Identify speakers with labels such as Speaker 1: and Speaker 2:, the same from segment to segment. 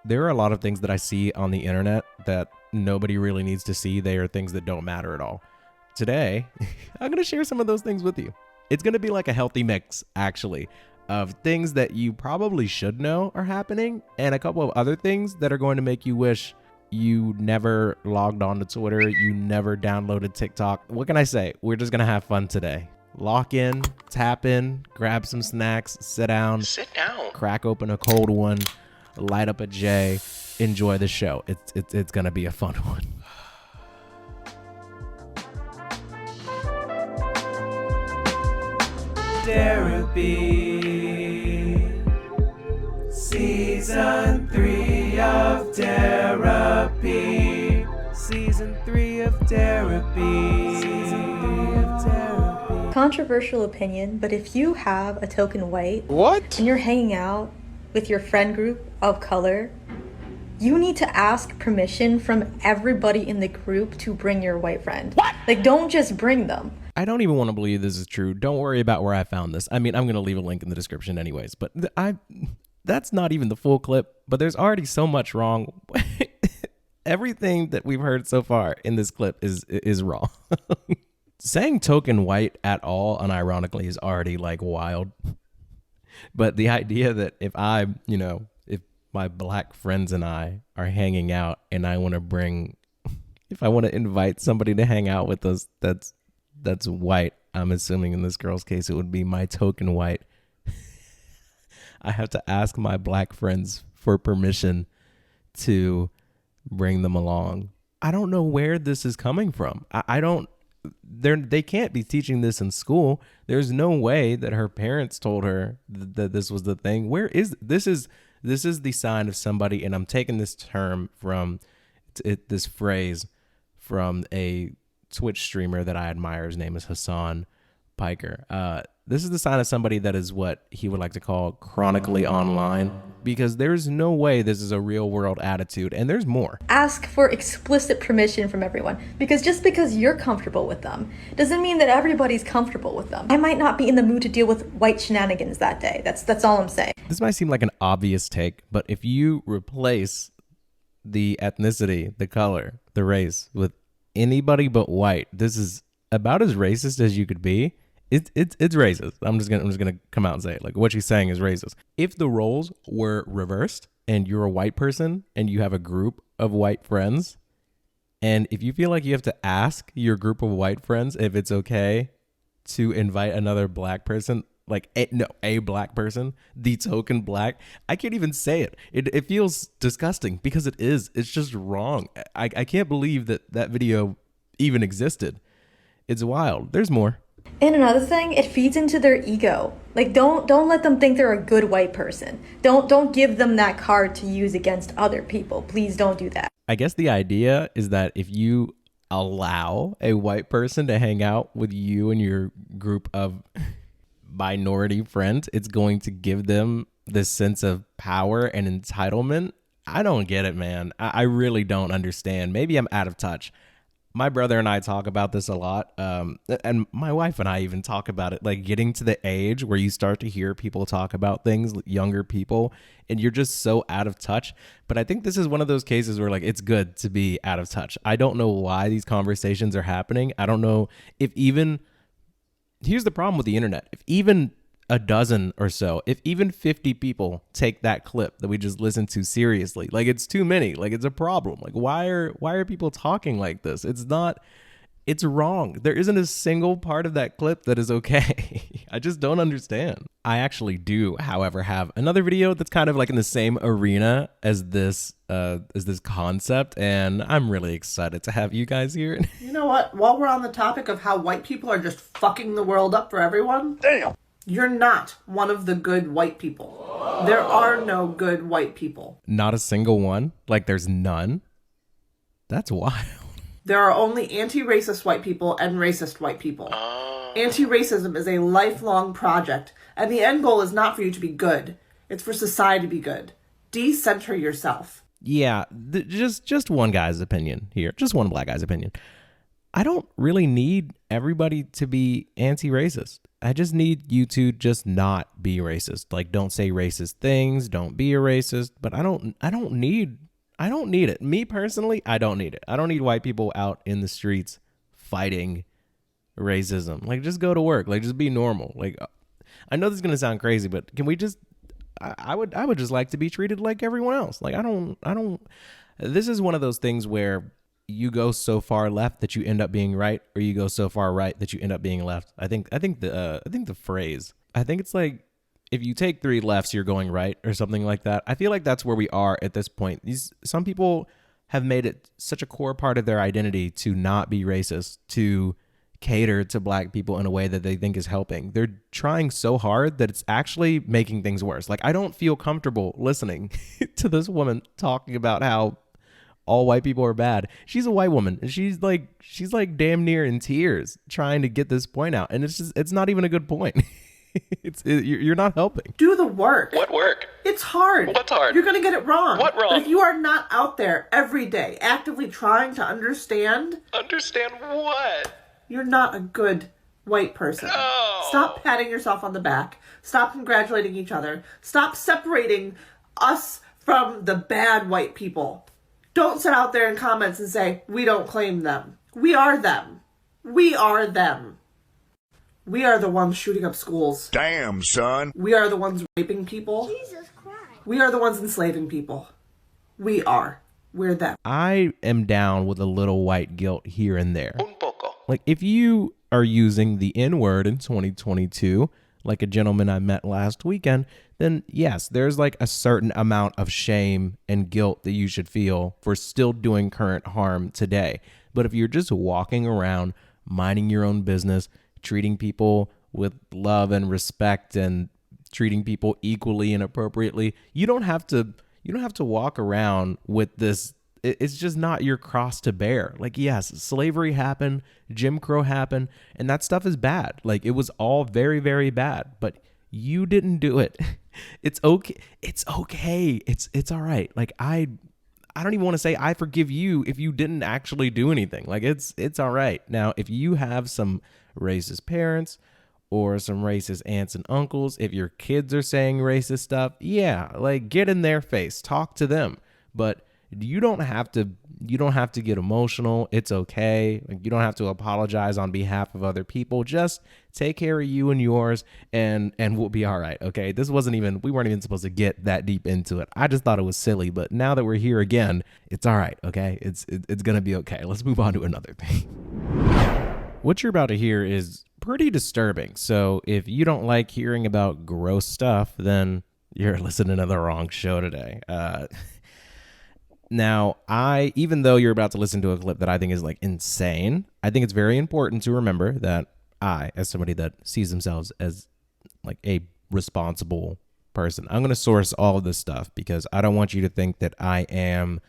Speaker 1: There are a lot of things that I see on the internet that nobody really needs to see. They are things that don't matter at all. Today, I'm going to share some of those things with you. It's going to be like a healthy mix, actually, of things that you probably should know are happening and a couple of other things that are going to make you wish you never logged on to Twitter, you never downloaded TikTok. What can I say? We're just going to have fun today. Lock in, tap in, grab some snacks, sit down, crack open a cold one, light up a J, enjoy the show. It's going to be a fun one. Therapy, Season 3 of Therapy, Season 3 of Therapy, Season 3 of Therapy.
Speaker 2: Controversial opinion, but if you have a token white,
Speaker 3: What?
Speaker 2: and you're hanging out with your friend group of color, you need to ask permission from everybody in the group to bring your white friend.
Speaker 3: What?
Speaker 2: Like, don't just bring them.
Speaker 1: I don't even want to believe this is true. Don't worry about where I found this. I mean, I'm going to leave a link in the description anyways, but that's not even the full clip, but there's already so much wrong. Everything that we've heard so far in this clip is wrong. Saying token white at all, unironically, is already like wild. But the idea that if my black friends and I are hanging out and I want to if I want to invite somebody to hang out with us, that's white. I'm assuming in this girl's case, it would be my token white. I have to ask my black friends for permission to bring them along. I don't know where this is coming from. They can't be teaching this in school. There's no way that her parents told her that this was the thing. This is the sign of somebody, and I'm taking this term this phrase from a Twitch streamer that I admire. His name is Hassan Piker. This is the sign of somebody that is what he would like to call chronically online, because there's no way this is a real world attitude, and there's more.
Speaker 2: Ask for explicit permission from everyone, because just because you're comfortable with them doesn't mean that everybody's comfortable with them. I might not be in the mood to deal with white shenanigans that day. That's all I'm saying.
Speaker 1: This might seem like an obvious take, but if you replace the ethnicity, the color, the race with anybody but white, this is about as racist as you could be. It's racist. I'm just gonna come out and say it. Like, what she's saying is racist. If the roles were reversed and you're a white person and you have a group of white friends, and if you feel like you have to ask your group of white friends if it's okay to invite another black person, like a black person, the token black, I can't even say it. It feels disgusting because it is. It's just wrong. I can't believe that video even existed. It's wild. There's more.
Speaker 2: And another thing, it feeds into their ego. Like, don't let them think they're a good white person. Don't give them that card to use against other people. Please don't do that.
Speaker 1: I guess the idea is that if you allow a white person to hang out with you and your group of minority friends, it's going to give them this sense of power and entitlement. I don't get it, man. I really don't understand. Maybe I'm out of touch. My brother and I talk about this a lot, and my wife and I even talk about it, like getting to the age where you start to hear people talk about things, younger people, and you're just so out of touch. But I think this is one of those cases where, like, it's good to be out of touch. I don't know why these conversations are happening. I don't know if even, here's the problem with the internet. If even a dozen or so, if even 50 people take that clip that we just listened to seriously, like, it's too many. Like, it's a problem. Like, why are people talking like this? It's wrong. There isn't a single part of that clip that is okay. I just don't understand. I actually do, however, have another video that's kind of like in the same arena as this concept, and I'm really excited to have you guys here.
Speaker 4: You know what? While we're on the topic of how white people are just fucking the world up for everyone,
Speaker 3: Damn.
Speaker 4: you're not one of the good white people. There are no good white people.
Speaker 1: Not a single one? Like, there's none? That's wild.
Speaker 4: There are only anti-racist white people and racist white people. Anti-racism is a lifelong project, and the end goal is not for you to be good. It's for society to be good. Decenter yourself.
Speaker 1: Yeah, just one guy's opinion here. Just one black guy's opinion. I don't really need everybody to be anti-racist. I just need you to just not be racist. Like, don't say racist things, don't be a racist, but I don't need it. Me personally, I don't need it. I don't need white people out in the streets fighting racism. Like, just go to work. Like, just be normal. Like, I know this is going to sound crazy, but can we just I would just like to be treated like everyone else. Like, I don't this is one of those things where you go so far left that you end up being right, or you go so far right that you end up being left. I think the phrase, I think it's like, if you take 3 lefts, you're going right, or something like that. I feel like that's where we are at this point. Some people have made it such a core part of their identity to not be racist, to cater to black people in a way that they think is helping. They're trying so hard that it's actually making things worse. Like, I don't feel comfortable listening to this woman talking about how all white people are bad. She's a white woman, and she's like damn near in tears trying to get this point out, and it's not even a good point. You're not helping.
Speaker 4: Do the work.
Speaker 3: What work?
Speaker 4: It's hard.
Speaker 3: What's hard?
Speaker 4: You're going to get it wrong.
Speaker 3: What wrong?
Speaker 4: But if you are not out there every day actively trying to understand...
Speaker 3: Understand what?
Speaker 4: You're not a good white person.
Speaker 3: No.
Speaker 4: Stop patting yourself on the back. Stop congratulating each other. Stop separating us from the bad white people. Don't sit out there in comments and say, we don't claim them. We are them. We are them. We are the ones shooting up schools.
Speaker 5: Damn, son.
Speaker 4: We are the ones raping people.
Speaker 6: Jesus Christ.
Speaker 4: We are the ones enslaving people. We are. We're them.
Speaker 1: I am down with a little white guilt here and there.
Speaker 3: Un poco.
Speaker 1: Like, if you are using the N-word in 2022, like a gentleman I met last weekend, then yes, there's like a certain amount of shame and guilt that you should feel for still doing current harm today. But if you're just walking around, minding your own business, treating people with love and respect and treating people equally and appropriately, you don't have to walk around with this. It's just not your cross to bear. Like, yes, slavery happened, Jim Crow happened, and that stuff is bad. Like, it was all very, very bad, but you didn't do it. It's okay. It's okay. It's all right. Like, I don't even want to say I forgive you if you didn't actually do anything. Like, it's all right. Now, if you have some racist parents or some racist aunts and uncles, if your kids are saying racist stuff, yeah, like, get in their face, talk to them. But you don't have to get emotional. It's okay. Like, you don't have to apologize on behalf of other people. Just take care of you and yours, and we'll be all right. Okay. We weren't even supposed to get that deep into it. I just thought it was silly, but now that we're here again, it's all right. Okay. It's going to be okay. Let's move on to another thing. What you're about to hear is pretty disturbing. So if you don't like hearing about gross stuff, then you're listening to the wrong show today. Now, even though you're about to listen to a clip that I think is like insane, I think it's very important to remember that I, as somebody that sees themselves as like a responsible person, I'm going to source all of this stuff because I don't want you to think that I am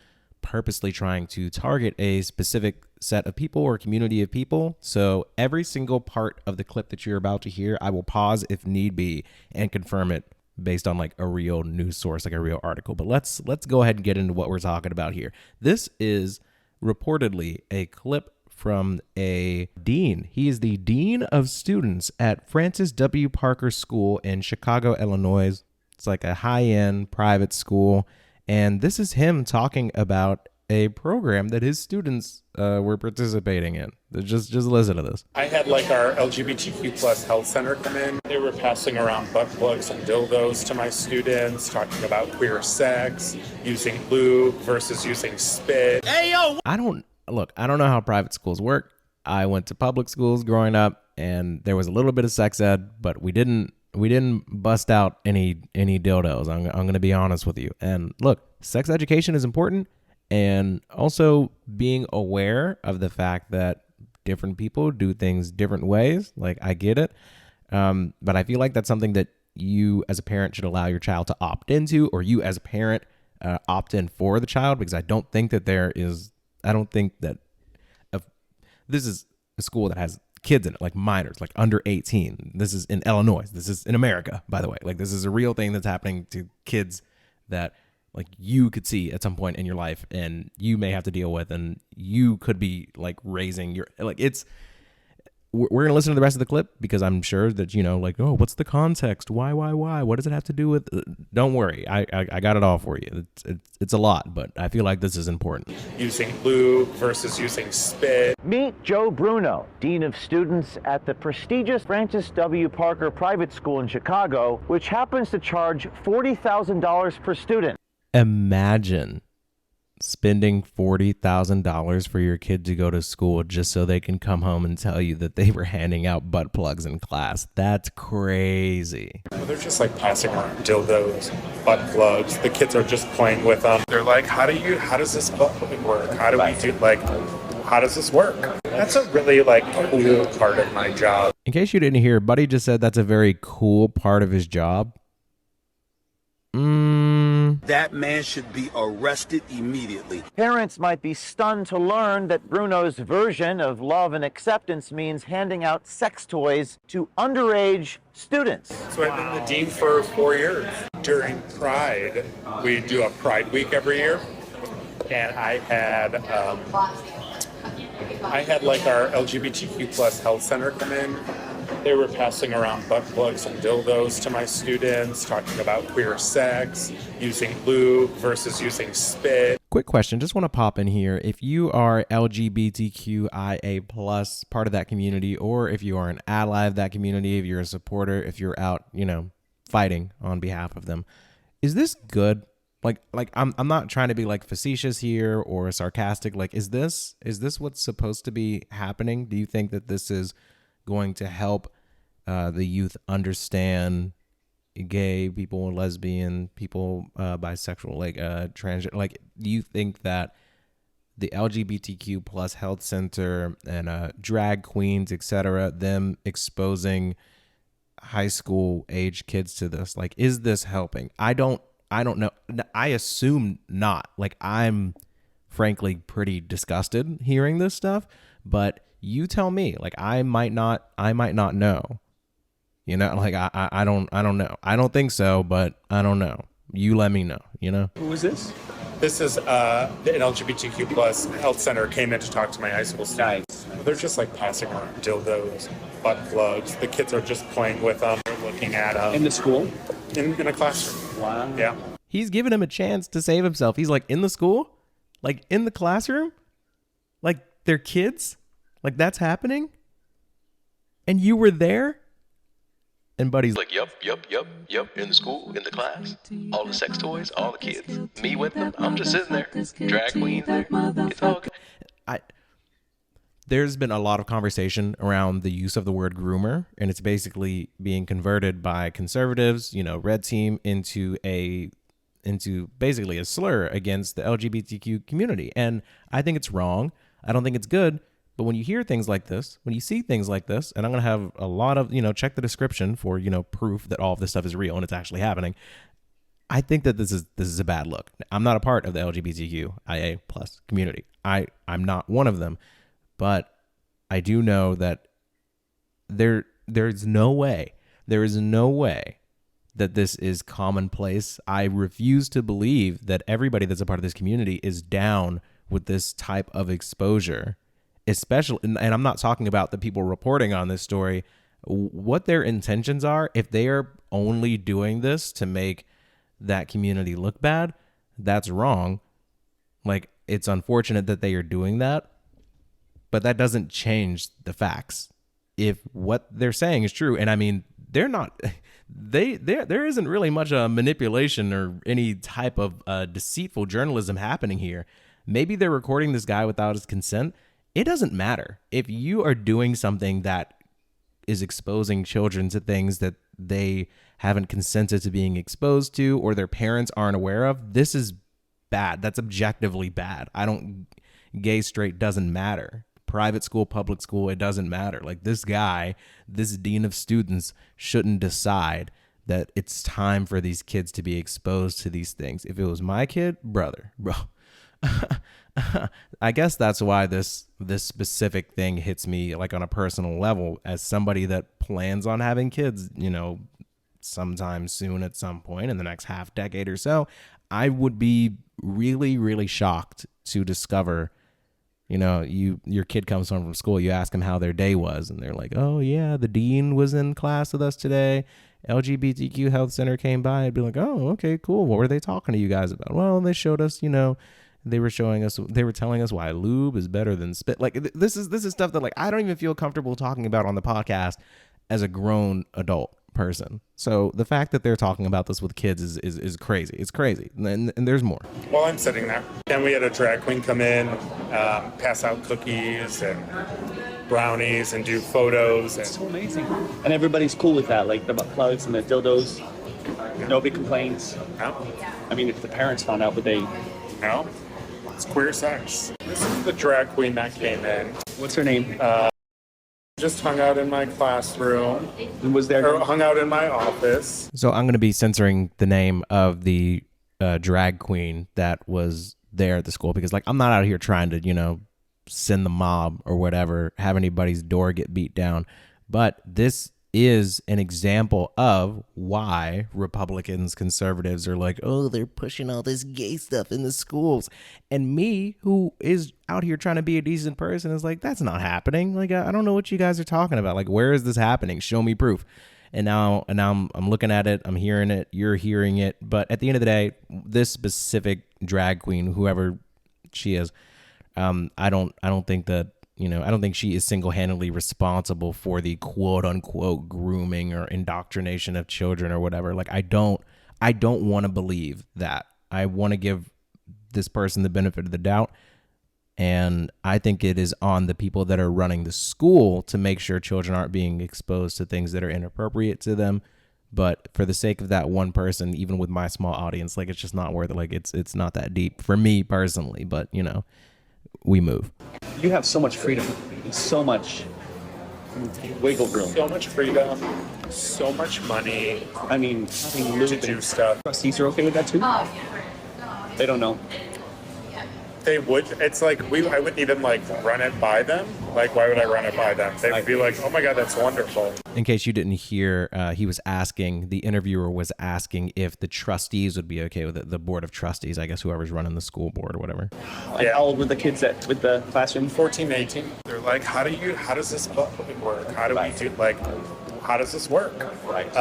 Speaker 1: purposely trying to target a specific set of people or community of people. So every single part of the clip that you're about to hear, I will pause if need be and confirm it based on like a real news source, like a real article. But let's go ahead and get into what we're talking about here. This is reportedly a clip from a dean. He is the dean of students at Francis W. Parker School in Chicago, Illinois. It's like a high-end private school. And this is him talking about a program that his students were participating in. Just listen to this.
Speaker 7: I had like our LGBTQ plus health center come in. They were passing around butt plugs and dildos to my students, talking about queer sex, using lube versus using spit.
Speaker 1: I don't know how private schools work. I went to public schools growing up, and there was a little bit of sex ed, but we didn't bust out any dildos. I'm going to be honest with you. And look, sex education is important. And also being aware of the fact that different people do things different ways. Like, I get it. But I feel like that's something that you as a parent should allow your child to opt into, or you as a parent opt in for the child, because I don't think that this is a school that has kids in it, like minors, like under 18. This is in Illinois. This is in America, by the way. Like, this is a real thing that's happening to kids that like you could see at some point in your life and you may have to deal with, and you could be like raising your, like, it's, we're going to listen to the rest of the clip because I'm sure that, like, oh, what's the context? Why? What does it have to do with? Don't worry. I got it all for you. It's a lot, but I feel like this is important.
Speaker 7: Using glue versus using spit.
Speaker 5: Meet Joe Bruno, Dean of Students at the prestigious Francis W. Parker Private School in Chicago, which happens to charge $40,000 per student.
Speaker 1: Imagine spending $40,000 for your kid to go to school just so they can come home and tell you that they were handing out butt plugs in class. That's crazy.
Speaker 7: They're just like passing around dildos, butt plugs. The kids are just playing with them. They're like, how does this butt plug work? How does this work? That's a really cool part of my job.
Speaker 1: In case you didn't hear, Buddy just said that's a very cool part of his job.
Speaker 6: That man should be arrested immediately.
Speaker 5: Parents might be stunned to learn that Bruno's version of love and acceptance means handing out sex toys to underage students.
Speaker 7: So I've been the dean for 4 years. During Pride, we do a Pride Week every year, and I had our LGBTQ plus health center come in. They were passing around butt plugs and dildos to my students, talking about queer sex, using lube versus using spit.
Speaker 1: Quick question, just want to pop in here. If you are LGBTQIA plus part of that community, or if you are an ally of that community, if you're a supporter, if you're out, fighting on behalf of them, is this good? Like I'm not trying to be facetious here or sarcastic. Is this what's supposed to be happening? Do you think that this is going to help the youth understand gay people, lesbian people, bisexual, transgender? Do you think that the LGBTQ plus health center and drag queens, etc., them exposing high school age kids to this, is this helping? I don't know. I assume not. I'm frankly pretty disgusted hearing this stuff, but you tell me. I might not know. I don't know. I don't think so, but I don't know. You let me know,
Speaker 7: Who is this? This is an LGBTQ plus health center came in to talk to my high school students. They're just passing around dildos, butt plugs. The kids are just playing with them. They're looking at them.
Speaker 8: In the school?
Speaker 7: In a classroom.
Speaker 8: Wow.
Speaker 7: Yeah.
Speaker 1: He's giving him a chance to save himself. He's in the school, in the classroom, they're kids, that's happening. And you were there? And Buddy's
Speaker 3: Yup, in the school, in the class, all the sex toys, all the kids, me with them, I'm just sitting there, drag queens there, it's all good.
Speaker 1: There's been a lot of conversation around the use of the word groomer, and it's basically being converted by conservatives, red team, into basically a slur against the LGBTQ community. And I think it's wrong. I don't think it's good. But when you hear things like this, when you see things like this, and I'm going to have a lot of, check the description for, proof that all of this stuff is real and it's actually happening. I think that this is a bad look. I'm not a part of the LGBTQIA plus community. I'm not one of them, but I do know that there is no way that this is commonplace. I refuse to believe that everybody that's a part of this community is down with this type of exposure. Especially, and I'm not talking about the people reporting on this story, what their intentions are. If they are only doing this to make that community look bad, that's wrong. It's unfortunate that they are doing that, but that doesn't change the facts. If what they're saying is true, and I mean, they're not, there isn't really much manipulation or any type of deceitful journalism happening here. Maybe they're recording this guy without his consent. It doesn't matter. If you are doing something that is exposing children to things that they haven't consented to being exposed to, or their parents aren't aware of, this is bad. That's objectively bad. Gay, straight, doesn't matter. Private school, public school, it doesn't matter. This guy, this dean of students, shouldn't decide that it's time for these kids to be exposed to these things. If it was my kid, bro, I guess that's why this specific thing hits me on a personal level, as somebody that plans on having kids, sometime soon at some point in the next half decade or so. I would be really, really shocked to discover You know, your kid comes home from school, you ask them how their day was, and they're like, oh yeah, the dean was in class with us today. LGBTQ Health Center came by. I'd be like, oh, okay, cool. What were they talking to you guys about? Well, they showed us, they were telling us why lube is better than spit. Like this is stuff that like I don't even feel comfortable talking about on the podcast as a grown adult person. So the fact that they're talking about this with kids is crazy. It's crazy. And there's more.
Speaker 7: While I'm sitting there, and we had a drag queen come in, pass out cookies and brownies and do photos. And
Speaker 8: so amazing. And everybody's cool with that, like the butt plugs and the dildos. Nobody complains.
Speaker 7: No.
Speaker 8: I mean, if the parents found out, would they?
Speaker 7: No. It's queer sex. This is the drag queen that came in.
Speaker 8: What's her name?
Speaker 7: Just hung out in my classroom.
Speaker 8: Was there?
Speaker 7: Or hung out in my office.
Speaker 1: So I'm going to be censoring the name of the drag queen that was there at the school because, like, I'm not out here trying to, send the mob or whatever, have anybody's door get beat down. But this is an example of why Republicans, conservatives are like, oh, they're pushing all this gay stuff in the schools. And me, who is out here trying to be a decent person, is like, that's not happening. Like, I don't know what you guys are talking about. Like, where is this happening? Show me proof. And now I'm looking at it. I'm hearing it. You're hearing it. But at the end of the day, this specific drag queen, whoever she is, I don't think that, I don't think she is single-handedly responsible for the quote-unquote grooming or indoctrination of children or whatever. Like, I don't want to believe that. I want to give this person the benefit of the doubt. And I think it is on the people that are running the school to make sure children aren't being exposed to things that are inappropriate to them. But for the sake of that one person, even with my small audience, like, it's just not worth it. Like, it's not that deep for me personally, but, we move.
Speaker 8: You have so much freedom, so much wiggle room.
Speaker 7: So much freedom, so much money.
Speaker 8: I mean,
Speaker 7: to do stuff.
Speaker 8: Trustees are okay with that too? They don't know.
Speaker 7: They would. It's like I wouldn't even run it by them. Like, why would I run it by them? They'd be like, oh my God, that's wonderful.
Speaker 1: In case you didn't hear, the interviewer was asking if the trustees would be okay with it. The board of trustees, I guess, whoever's running the school board or whatever.
Speaker 8: Yeah. How old were the kids with the classroom?
Speaker 7: 14, 18. They're like, how does this work? How do we do, how does this work?
Speaker 8: Right.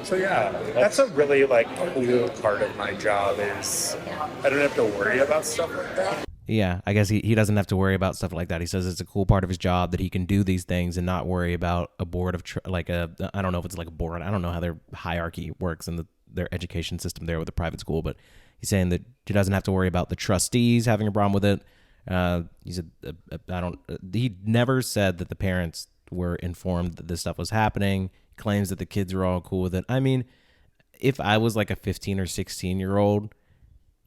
Speaker 7: So yeah, that's a really cool part of my job is I don't have to worry about stuff like that.
Speaker 1: Yeah, I guess he doesn't have to worry about stuff like that. He says it's a cool part of his job that he can do these things and not worry about a board of I don't know if it's like a board. I don't know how their hierarchy works in their education system there with the private school, but he's saying that he doesn't have to worry about the trustees having a problem with it. He said he never said that the parents were informed that this stuff was happening. Claims that the kids are all cool with it. I mean, if I was like a 15 or 16-year-old,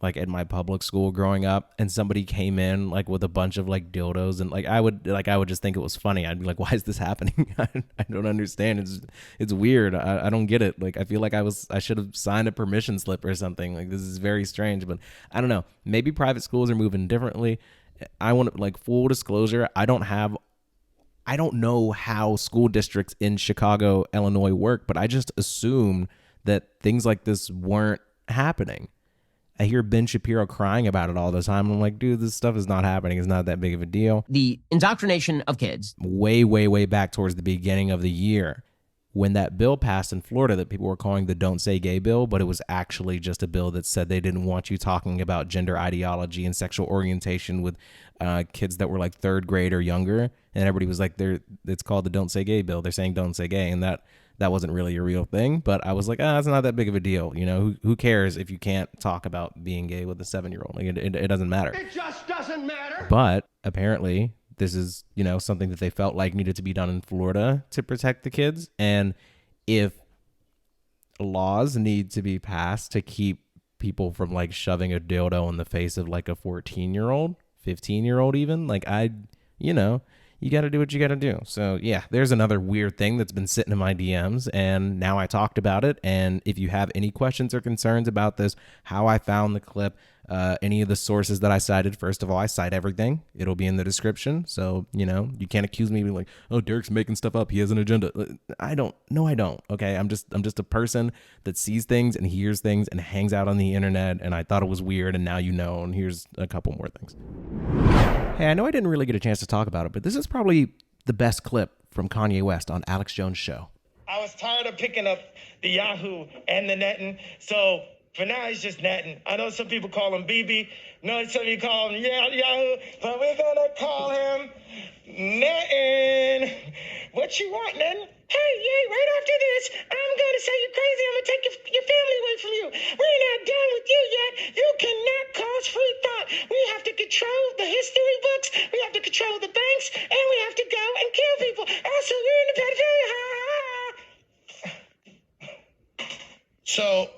Speaker 1: like at my public school growing up, and somebody came in like with a bunch of dildos, and I would just think it was funny. I'd be like, why is this happening? I don't understand. It's weird. I don't get it. Like, I feel like I should have signed a permission slip or something. Like, this is very strange, but I don't know. Maybe private schools are moving differently. I want full disclosure. I don't know how school districts in Chicago, Illinois work, but I just assumed that things like this weren't happening. I hear Ben Shapiro crying about it all the time. I'm like, dude, this stuff is not happening. It's not that big of a deal.
Speaker 9: The indoctrination of kids.
Speaker 1: Way, way, way back towards the beginning of the year when that bill passed in Florida that people were calling the Don't Say Gay bill, but it was actually just a bill that said they didn't want you talking about gender ideology and sexual orientation with kids that were third grade or younger. And everybody was like, it's called the Don't Say Gay bill. They're saying don't say gay. And that wasn't really a real thing. But I was like, it's not that big of a deal. Who cares if you can't talk about being gay with a 7-year-old? Like, it doesn't matter. It just doesn't matter. But apparently this is, something that they felt like needed to be done in Florida to protect the kids. And if laws need to be passed to keep people from shoving a dildo in the face of a 14-year-old, 15-year-old even, you you got to do what you got to do. So yeah, there's another weird thing that's been sitting in my DMs, and now I talked about it. And if you have any questions or concerns about this, how I found the clip, any of the sources that I cited, first of all, I cite everything. It'll be in the description. So, you can't accuse me of being like, oh, Derek's making stuff up. He has an agenda. I don't. No, I don't. Okay. I'm just a person that sees things and hears things and hangs out on the internet. And I thought it was weird. And now you know, and here's a couple more things. Hey, I know I didn't really get a chance to talk about it, but this is probably the best clip from Kanye West on Alex Jones' show.
Speaker 10: I was tired of picking up the Yahoo and the netting, so for now he's just netting. I know some people call him BB, no, some people call him Yahoo, but we're gonna call him netting. What you want, netting? Hey, yeah, right after this, I'm gonna say you're crazy. I'm gonna take your family away from you. We're not done with you yet. You cannot cause free thought. We have to control the history books. We have to control the banks, and we have to go and kill people. Also, you're in the pedophilia.
Speaker 11: So,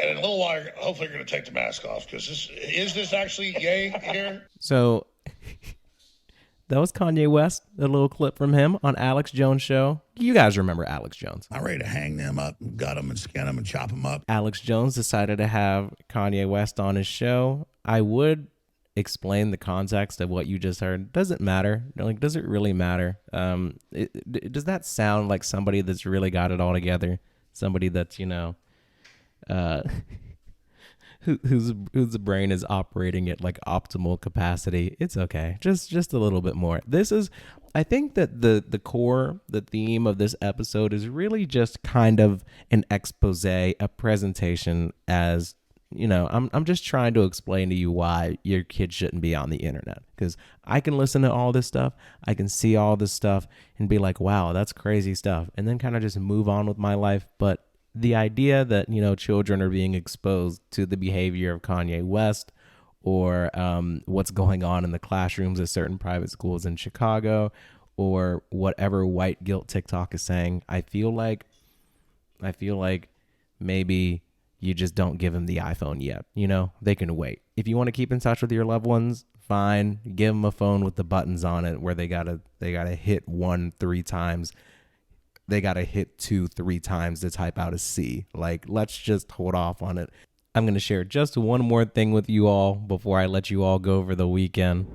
Speaker 11: and in a little while, hopefully you're going to take the mask off, because is this actually gay here?
Speaker 1: So that was Kanye West, a little clip from him on Alex Jones' show. You guys remember Alex Jones.
Speaker 11: I'm ready to hang them up, gut them and skin them and chop them up.
Speaker 1: Alex Jones decided to have Kanye West on his show. I would explain the context of what you just heard. Doesn't matter. Like, does it really matter? Does that sound like somebody that's really got it all together? Somebody that's, whose brain is operating at like optimal capacity. It's okay. Just a little bit more. I think that the core, the theme of this episode is really just kind of an expose, a presentation as, I'm just trying to explain to you why your kid shouldn't be on the internet. Because I can listen to all this stuff, I can see all this stuff and be like, wow, that's crazy stuff. And then kind of just move on with my life. But the idea that, children are being exposed to the behavior of Kanye West or what's going on in the classrooms at certain private schools in Chicago or whatever white guilt TikTok is saying, I feel like maybe you just don't give them the iPhone yet. They can wait. If you want to keep in touch with your loved ones, fine. Give them a phone with the buttons on it where they gotta hit 1 3 times. They got to hit 2 3 times to type out a C. Like, let's just hold off on it. I'm going to share just one more thing with you all before I let you all go over the weekend.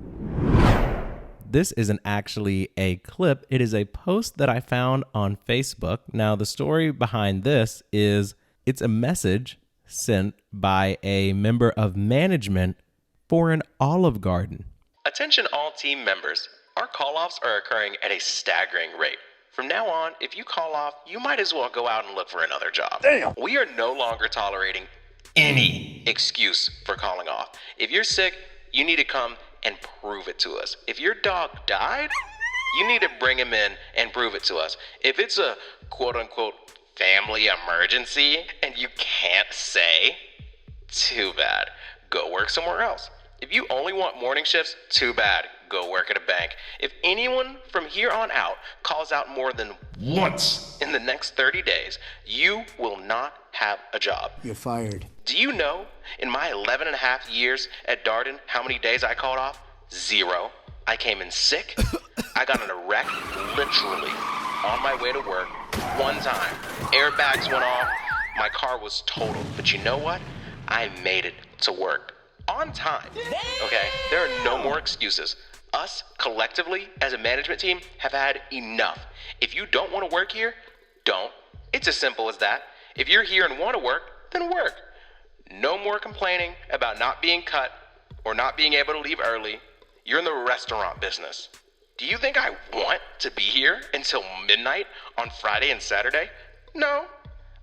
Speaker 1: This isn't actually a clip. It is a post that I found on Facebook. Now, the story behind this is it's a message sent by a member of management for an Olive Garden.
Speaker 3: Attention all team members. Our call-offs are occurring at a staggering rate. From now on, if you call off, you might as well go out and look for another job.
Speaker 11: Damn.
Speaker 3: We are no longer tolerating any excuse for calling off. If you're sick, you need to come and prove it to us. If your dog died, you need to bring him in and prove it to us. If it's a quote-unquote family emergency and you can't say, too bad. Go work somewhere else. If you only want morning shifts, too bad. Go work at a bank. If anyone from here on out calls out more than once in the next 30 days, you will not have a job.
Speaker 11: You're fired.
Speaker 3: Do you know, in my 11 and a half years at Darden, how many days I called off? 0. I came in sick. I got in a wreck, literally, on my way to work, one time. Airbags went off. My car was totaled. But you know what? I made it to work. On time. Okay? There are no more excuses. Us, collectively, as a management team, have had enough. If you don't want to work here, don't. It's as simple as that. If you're here and want to work, then work. No more complaining about not being cut or not being able to leave early. You're in the restaurant business. Do you think I want to be here until midnight on Friday and Saturday? No.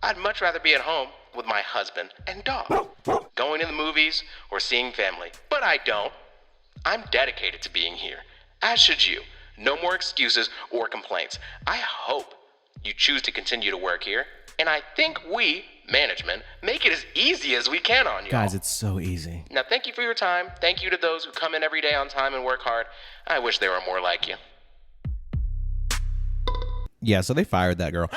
Speaker 3: I'd much rather be at home with my husband and dog, going to the movies or seeing family. But I don't. I'm dedicated to being here, as should you. No more excuses or complaints. I hope you choose to continue to work here, and I think we, management, make it as easy as we can on you.
Speaker 1: Guys, it's so easy.
Speaker 3: Now, thank you for your time. Thank you to those who come in every day on time and work hard. I wish there were more like you.
Speaker 1: Yeah, so they fired that girl.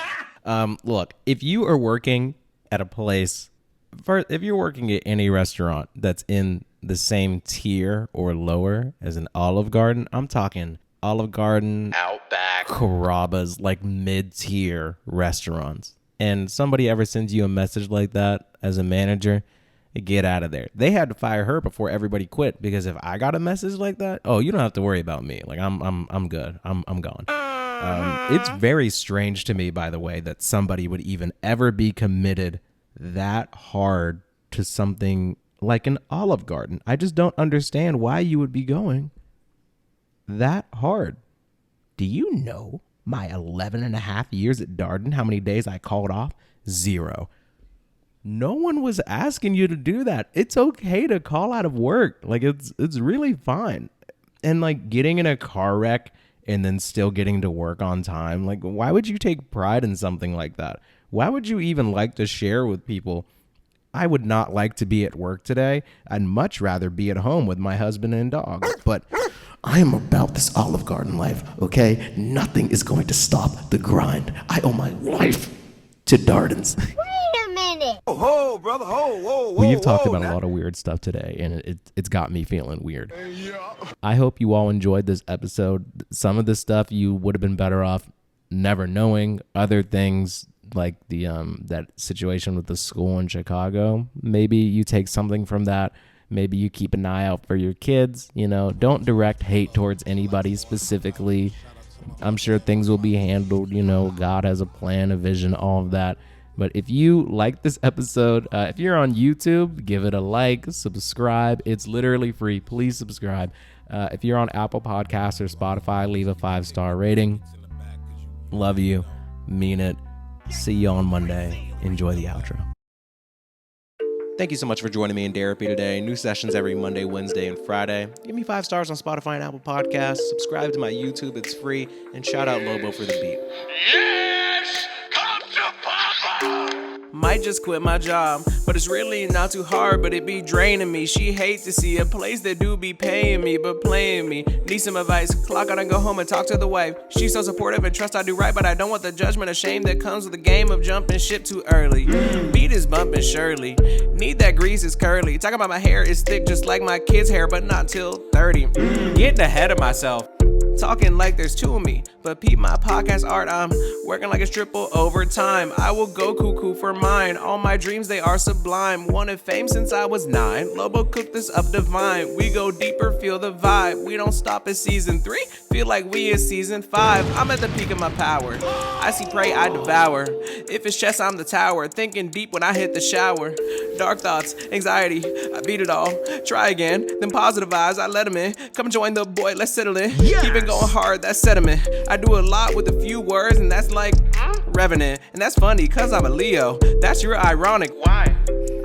Speaker 1: Look, if you are working at a place, if you're working at any restaurant that's in the same tier or lower as an Olive Garden, I'm talking Olive Garden,
Speaker 3: Outback,
Speaker 1: Carrabba's, like mid-tier restaurants, and somebody ever sends you a message like that as a manager, get out of there. They had to fire her before everybody quit, because if I got a message like that, oh, you don't have to worry about me. Like I'm good. I'm gone. It's very strange to me, by the way, that somebody would even ever be committed that hard to something like an Olive Garden. I just don't understand why you would be going that hard. Do you know my 11 and a half years at Darden, how many days I called off? 0. No one was asking you to do that. It's okay to call out of work. Like it's really fine. And like getting in a car wreck and then still getting to work on time. Like, why would you take pride in something like that? Why would you even like to share with people? I would not like to be at work today. I'd much rather be at home with my husband and dog. But I am about this Olive Garden life, okay? Nothing is going to stop the grind. I owe my life to Darden's.
Speaker 12: Wait a minute.
Speaker 6: Oh, brother. Whoa.
Speaker 1: We've talked about a lot of weird stuff today, and it's got me feeling weird. I hope you all enjoyed this episode. Some of this stuff you would have been better off never knowing. Other things like the that situation with the school in Chicago, maybe you take something from that. Maybe you keep an eye out for your kids. You know, don't direct hate towards anybody specifically. I'm sure things will be handled. You know, God has a plan, a vision, all of that. But if you like this episode, if you're on YouTube, give it a like, subscribe. It's literally free. Please subscribe. If you're on Apple Podcasts or Spotify, leave a 5-star rating. Love you. Mean it. See you on Monday. Enjoy the outro. Thank you so much for joining me in therapy today. New sessions every Monday, Wednesday, and Friday. Give me 5 stars on Spotify and Apple Podcasts. Subscribe to my YouTube. It's free. And shout out Lobo for the beat.
Speaker 10: Yes! Come to Papa!
Speaker 13: Might just quit my job, but it's really not too hard, but it be draining me. She hate to see a place that do be paying me, but playing me. Need some advice, clock out and go home and talk to the wife. She's so supportive and trust I do right, but I don't want the judgment or shame that comes with the game of jumping ship too early. Beat is bumping Shirley, need that grease is curly. Talking about my hair is thick just like my kid's hair, but not till 30. Getting ahead of myself. Talking like there's 2 of me, but peep my podcast art, I'm working like it's triple overtime. I will go cuckoo for mine, all my dreams they are sublime. Wanted fame since I was 9, Lobo cooked this up divine. We go deeper, feel the vibe, we don't stop at season 3, feel like we is season 5. I'm at the peak of my power, I see prey I devour. If it's chess I'm the tower, thinking deep when I hit the shower. Dark thoughts, anxiety, I beat it all. Try again, then positive vibes, I let them in. Come join the boy, let's settle in. Yes. Keep it going hard, that's sediment. I do a lot with a few words, and that's like revenant. And that's funny, cause I'm a Leo. That's your ironic. Why?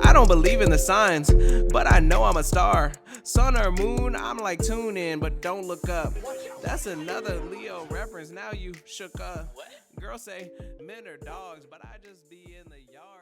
Speaker 13: I don't believe in the signs, but I know I'm a star. Sun or moon, I'm like tune in, but don't look up. That's another Leo reference, now you shook up. Girls say men are dogs, but I just be in the yard.